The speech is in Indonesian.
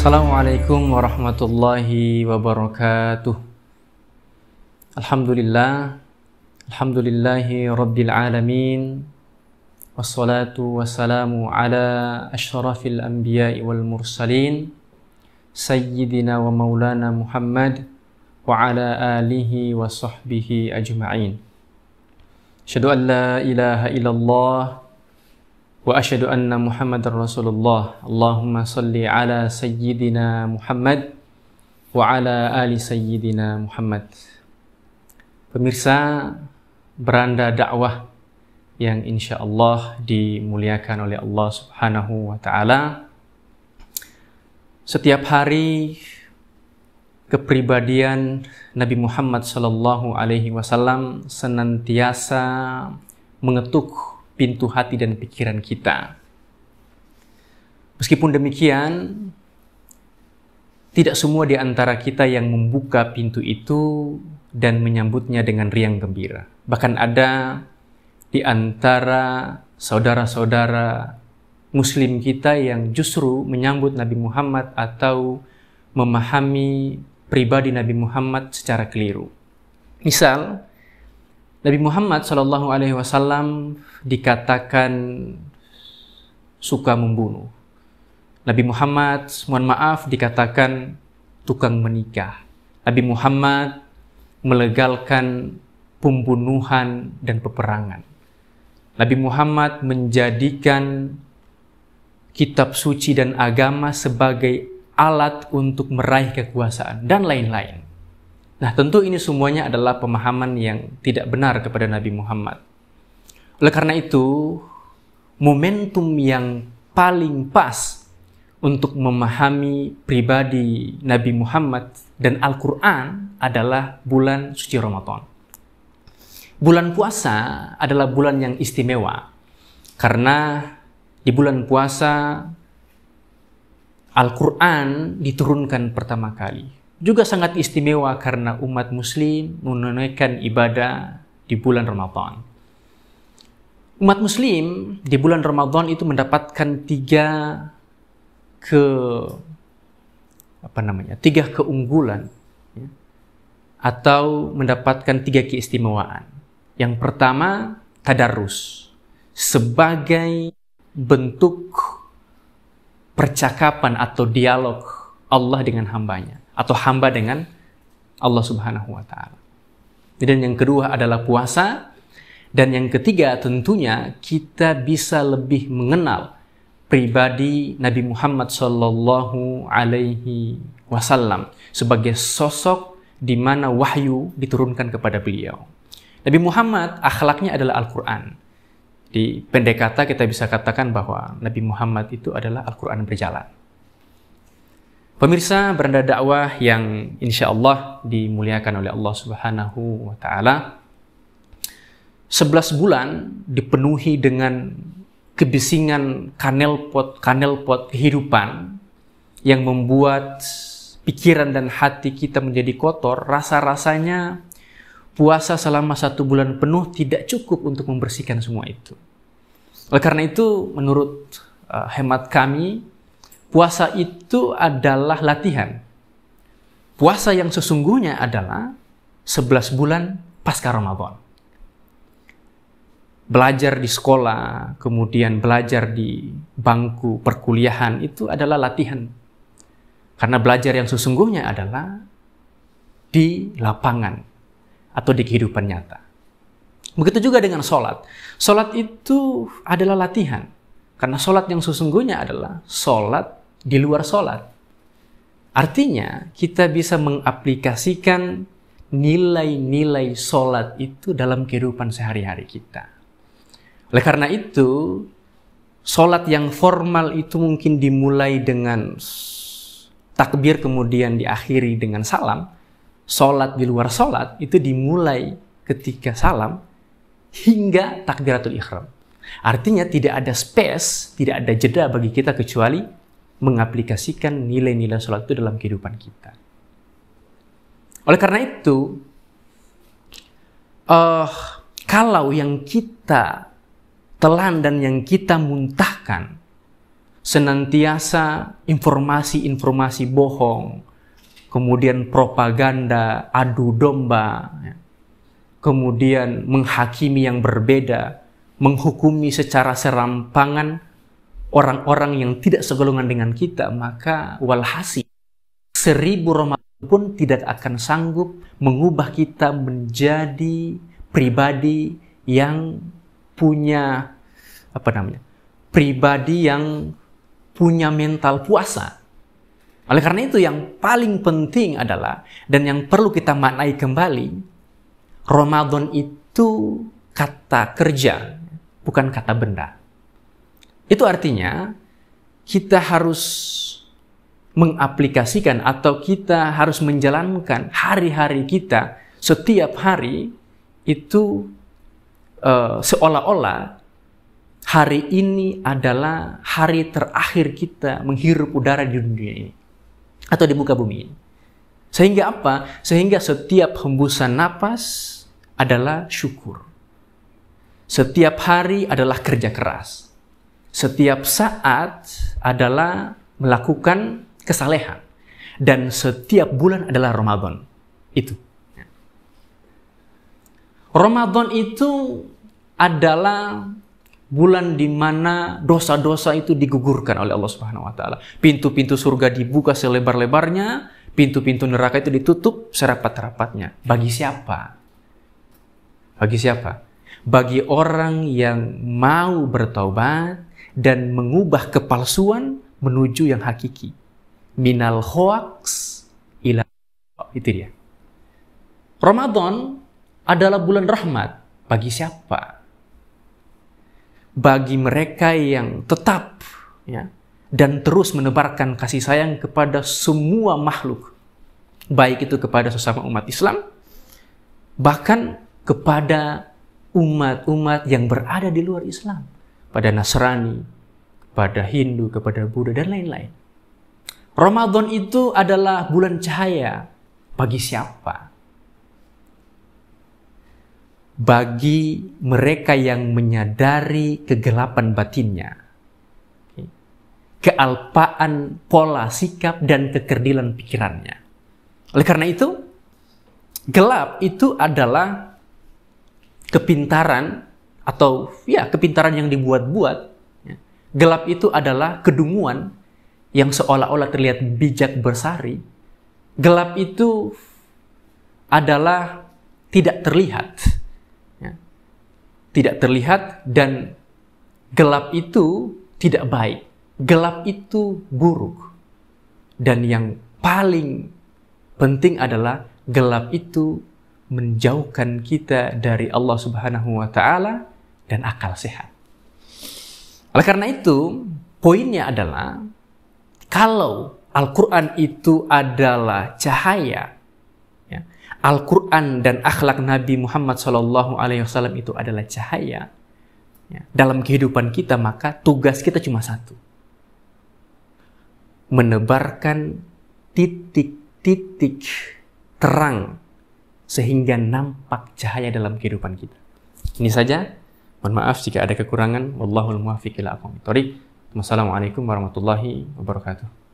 Assalamualaikum warahmatullahi wabarakatuh. Alhamdulillahi rabbil alamin. Wassalatu wassalamu ala asyrafil anbiya'i wal mursalin, sayyidina wa maulana Muhammad wa ala alihi wa sahbihi ajma'in. Asyhadu an la ilaha illallah wa asyhadu anna Muhammadar Rasulullah. Allahumma salli ala sayyidina Muhammad wa ala ali sayyidina Muhammad. Pemirsa beranda dakwah yang insya Allah dimuliakan oleh Allah Subhanahu wa ta'ala. Setiap hari kepribadian Nabi Muhammad sallallahu alaihi wasallam senantiasa mengetuk pintu hati dan pikiran kita. Meskipun demikian, tidak semua di antara kita yang membuka pintu itu dan menyambutnya dengan riang gembira. Bahkan ada di antara saudara-saudara Muslim kita yang justru menyambut Nabi Muhammad atau memahami pribadi Nabi Muhammad secara keliru. Misal, Nabi Muhammad SAW dikatakan suka membunuh. Nabi Muhammad, mohon maaf, dikatakan tukang menikah. Nabi Muhammad melegalkan pembunuhan dan peperangan. Nabi Muhammad menjadikan kitab suci dan agama sebagai alat untuk meraih kekuasaan dan lain-lain. Nah, tentu ini semuanya adalah pemahaman yang tidak benar kepada Nabi Muhammad. Oleh karena itu, momentum yang paling pas untuk memahami pribadi Nabi Muhammad dan Al-Quran adalah bulan suci Ramadan. Bulan puasa adalah bulan yang istimewa karena di bulan puasa Al-Quran diturunkan pertama kali. Juga sangat istimewa karena umat muslim menunaikan ibadah di bulan Ramadan. Umat muslim di bulan Ramadan itu mendapatkan tiga keunggulan, ya, atau mendapatkan tiga keistimewaan. Yang pertama, tadarrus sebagai bentuk percakapan atau dialog Allah dengan hambanya, atau hamba dengan Allah Subhanahu wa ta'ala. Dan yang kedua adalah puasa. Dan yang ketiga tentunya kita bisa lebih mengenal pribadi Nabi Muhammad sallallahu alaihi wasallam sebagai sosok di mana wahyu diturunkan kepada beliau. Nabi Muhammad akhlaknya adalah Al-Quran. Di pendek kata kita bisa katakan bahwa Nabi Muhammad itu adalah Al-Quran berjalan. Pemirsa beranda dakwah yang insya Allah dimuliakan oleh Allah Subhanahu wa ta'ala, 11 bulan dipenuhi dengan kebisingan kanelpot kehidupan yang membuat pikiran dan hati kita menjadi kotor. Rasa-rasanya puasa selama 1 bulan penuh tidak cukup untuk membersihkan semua itu. Oleh karena itu, menurut hemat kami, puasa itu adalah latihan. Puasa yang sesungguhnya adalah 11 bulan pasca Ramadan. Belajar di sekolah, kemudian belajar di bangku perkuliahan, itu adalah latihan. Karena belajar yang sesungguhnya adalah di lapangan atau di kehidupan nyata. Begitu juga dengan sholat. Sholat itu adalah latihan. Karena sholat yang sesungguhnya adalah sholat di luar sholat. Artinya, kita bisa mengaplikasikan nilai-nilai sholat itu dalam kehidupan sehari-hari kita. Oleh karena itu, sholat yang formal itu mungkin dimulai dengan takbir kemudian diakhiri dengan salam. Sholat di luar sholat itu dimulai ketika salam hingga takbiratul ihram. Artinya tidak ada space, tidak ada jeda bagi kita kecuali mengaplikasikan nilai-nilai sholat itu dalam kehidupan kita. Oleh karena itu, kalau yang kita telan dan yang kita muntahkan senantiasa informasi-informasi bohong, kemudian propaganda, adu domba, kemudian menghakimi yang berbeda, menghukumi secara serampangan orang-orang yang tidak segolongan dengan kita, maka walhasil 1000 Ramadan pun tidak akan sanggup mengubah kita menjadi pribadi yang punya pribadi yang punya mental puasa. Oleh karena itu yang paling penting adalah, dan yang perlu kita maknai kembali, Ramadan itu kata kerja, bukan kata benda. Itu artinya kita harus mengaplikasikan atau kita harus menjalankan hari-hari kita setiap hari itu seolah-olah hari ini adalah hari terakhir kita menghirup udara di dunia ini atau di muka bumi ini. Sehingga apa? Sehingga setiap hembusan napas adalah syukur. Setiap hari adalah kerja keras. Setiap saat adalah melakukan kesalehan. Dan setiap bulan adalah Ramadan. Itu. Ramadan itu adalah bulan di mana dosa-dosa itu digugurkan oleh Allah Subhanahu wa taala. Pintu-pintu surga dibuka selebar-lebarnya, pintu-pintu neraka itu ditutup serapat-rapatnya. Bagi siapa? Bagi siapa? Bagi orang yang mau bertaubat dan mengubah kepalsuan menuju yang hakiki. Minal hoax ila, itu dia. Ramadan adalah bulan rahmat. Bagi siapa? Bagi mereka yang tetap dan terus menebarkan kasih sayang kepada semua makhluk, baik itu kepada sesama umat Islam, bahkan kepada umat-umat yang berada di luar Islam, pada Nasrani, kepada Hindu, kepada Buddha, dan lain-lain. Ramadan itu adalah bulan cahaya. Bagi siapa? Bagi mereka yang menyadari kegelapan batinnya, kealpaan pola sikap dan kekerdilan pikirannya. Oleh karena itu, gelap itu adalah kepintaran atau kepintaran yang dibuat-buat. Gelap itu adalah kedunguan yang seolah-olah terlihat bijak bersari. Gelap itu adalah tidak terlihat. Tidak terlihat, dan gelap itu tidak baik. Gelap itu buruk. Dan yang paling penting adalah gelap itu menjauhkan kita dari Allah Subhanahu wa taala dan akal sehat. Oleh karena itu, poinnya adalah kalau Al-Quran itu adalah cahaya, Al-Quran dan akhlak Nabi Muhammad SAW itu adalah cahaya dalam kehidupan kita, maka tugas kita cuma satu: menebarkan titik-titik terang sehingga nampak cahaya dalam kehidupan kita. Ini saja. Mohon maaf jika ada kekurangan. Wallahul muwaffiq ila aqwamit thoriq. Wassalamualaikum warahmatullahi wabarakatuh.